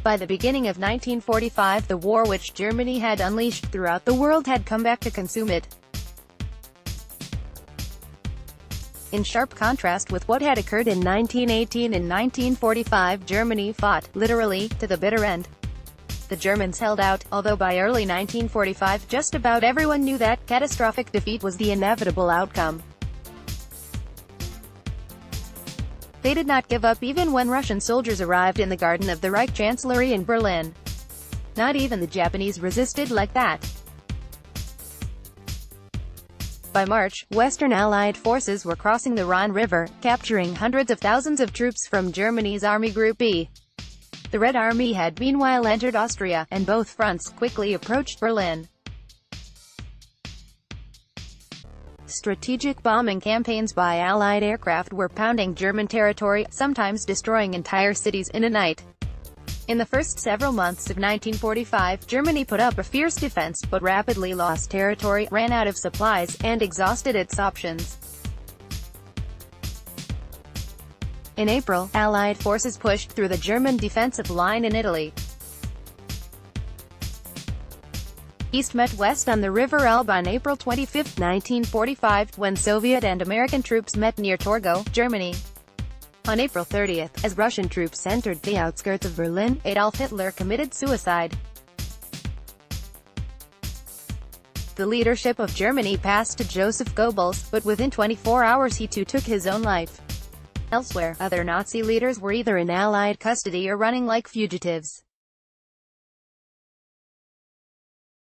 By the beginning of 1945, the war which Germany had unleashed throughout the world had come back to consume it. In sharp contrast with what had occurred in 1918 and 1945, Germany fought, literally, to the bitter end. The Germans held out, although by early 1945 just about everyone knew that catastrophic defeat was the inevitable outcome. They did not give up even when Russian soldiers arrived in the garden of the Reich Chancellery in Berlin. Not even the Japanese resisted like that. By March, Western Allied forces were crossing the Rhine River, capturing hundreds of thousands of troops from Germany's Army Group B. The Red Army had meanwhile entered Austria, and both fronts quickly approached Berlin. Strategic bombing campaigns by Allied aircraft were pounding German territory, sometimes destroying entire cities in a night. In the first several months of 1945, Germany put up a fierce defense, but rapidly lost territory, ran out of supplies, and exhausted its options. In April, Allied forces pushed through the German defensive line in Italy. East met West on the River Elbe on April 25, 1945, when Soviet and American troops met near Torgau, Germany. On April 30, as Russian troops entered the outskirts of Berlin, Adolf Hitler committed suicide. The leadership of Germany passed to Joseph Goebbels, but within 24 hours he too took his own life. Elsewhere, other Nazi leaders were either in Allied custody or running like fugitives.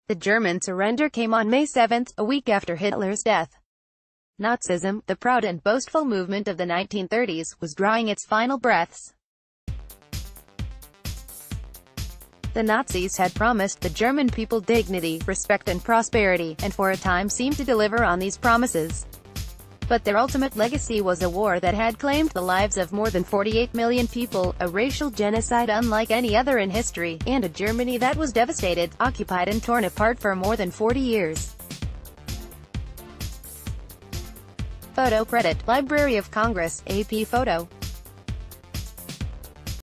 The German surrender came on May 7, a week after Hitler's death. Nazism, the proud and boastful movement of the 1930s, was drawing its final breaths. The Nazis had promised the German people dignity, respect and prosperity, and for a time seemed to deliver on these promises. But their ultimate legacy was a war that had claimed the lives of more than 48 million people, a racial genocide unlike any other in history, and a Germany that was devastated, occupied and torn apart for more than 40 years. Photo credit, Library of Congress, AP photo.